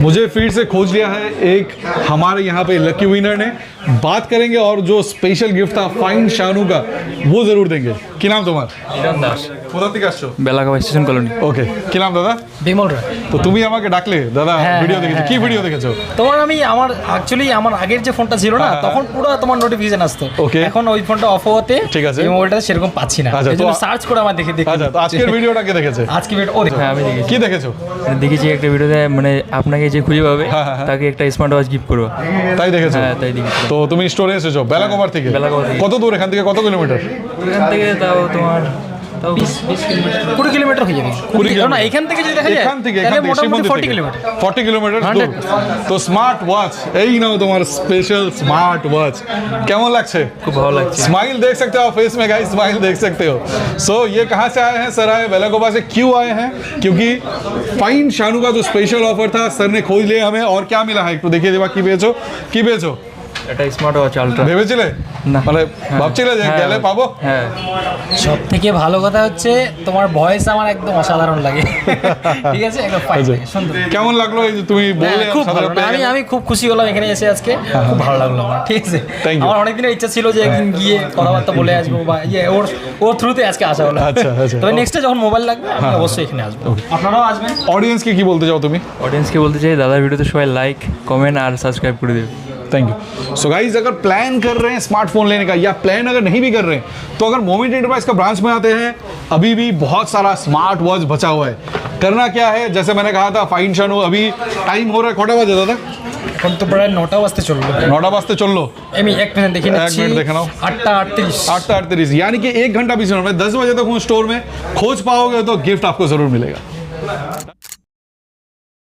मुझे फिर से खोज लिया है एक हमारे यहाँ पे लकी विनर ने। बात करेंगे और जो स्पेशल गिफ्ट था फाइन शानू का वो जरूर देंगे। কি নাম তোমার? ইরান দাস। কোথা থেকে আসছো? Belagaon station colony. ওকে, কি নাম দাদা? বিমল রায়। তো তুমি আমাকে ডাকলে দাদা, ভিডিও দেখেছো? কি ভিডিও দেখেছো? তোমার আমি অ্যাকচুয়ালি আমার আগের যে ফোনটা ছিল না তখন পুরো তোমার নোটিফিকেশন আসতো। এখন ওই ফোনটা অফ হতে ঠিক আছে, এই মোবাইলটা সেরকম পাচ্ছি না, এজন্য সার্চ করে আমার দেখে আচ্ছা, তো আজকের ভিডিওটা কে দেখেছে? আজকে ভিডিও ও হ্যাঁ আমি দেখেছি। কি দেখেছো? দেখেছি একটা ভিডিওতে মানে আপনাকে যে খুঁজে পাবে তাকে একটা স্মার্ট ওয়াচ গিফট করবো। তাই দেখেছো? হ্যাঁ তাই দেখেছি। তো তুমি স্টোরে এসেছো বেলাগোবার থেকে? বেলাগাঁও থেকে। কত দূর এখান থেকে, কত কিলোমিটার? এখান থেকে তাও তোমার 20 কিলোমিটার হয়ে যাবে। 20 কিলোমিটার না এখান থেকে যদি দেখা যায় এখান থেকে তাহলে মোটামুটি শ্রীমন্দির 40 থেকে। কিলোমিটার। 40 কিলোমিটার দূর। তো স্মার্ট ওয়াচ, এই নাও তোমার স্পেশাল स्मार्ट वॉच। কেমন লাগছে? খুব ভালো লাগছে। स्माइल देख सकते हो आप फेस में गाइस, स्माइल देख सकते हो। सो ये कहाँ से आए हैं? सर आए बेलागोबा से। क्यों आए हैं? क्योंकि फाइन शानू का जो स्पेशल ऑफर था सर ने खोज लिया हमें। और क्या मिला है একটু দেখিয়ে দেবা। কি পেয়েছো? এটা স্মার্ট ওয়াচ আলট্রা। ভেবেছিলে না। মানে ভাবছিলে যে গেলে পাবো? হ্যাঁ। সব থেকে ভালো কথা হচ্ছে তোমার ভয়েস আমার একদম অসাধারণ লাগে। ঠিক আছে, একদম ফাইন লাগে, সুন্দর। কেমন লাগলো এই যে তুমি বললে? খুব ভালো। আমি খুব খুশি হলাম এখানে এসে আজকে, খুব ভালো লাগলো আমার। ঠিক আছে, আমার অনেক দিনের ইচ্ছা ছিল যে একদিন গিয়ে কথাবার্তা বলে আসবো বা ওর থ্রুতে আজকে আসা হলো। আচ্ছা আচ্ছা। তবে নেক্সটে যখন মোবাইল লাগবে আমি অবশ্যই এখানে আসবো, আপনারাও আসবেন। অডিয়েন্সকে কি বলতে চাও তুমি? অডিয়েন্সকে বলতে চাই দাদার ভিডিওতে সবাই লাইক কমেন্ট আর সাবস্ক্রাইব করে দেবে। Thank you. सो गाइज अगर प्लान कर रहे हैं स्मार्टफोन लेने का या प्लान अगर नहीं भी कर रहे हैं तो अगर मोमेंट एंटरप्राइज का ब्रांच में आते हैं, अभी भी बहुत सारा स्मार्ट वॉच बचा हुआ है। करना क्या है, जैसे मैंने कहा था फाइन शानू, अभी टाइम हो रहा है कटा बजे दादा? এখন তো প্রায় 9টা বাজতে চললো। 9টা বাজতে চললো। আমি এক মিনিট দেখে নিচ্ছি। 1 मिनट देखना। 8:38। 8:38 यानी कि 1 घंटा भी सुनो। 10 बजे तक हूँ स्टोर में, खोज पाओगे तो गिफ्ट आपको जरूर मिलेगा।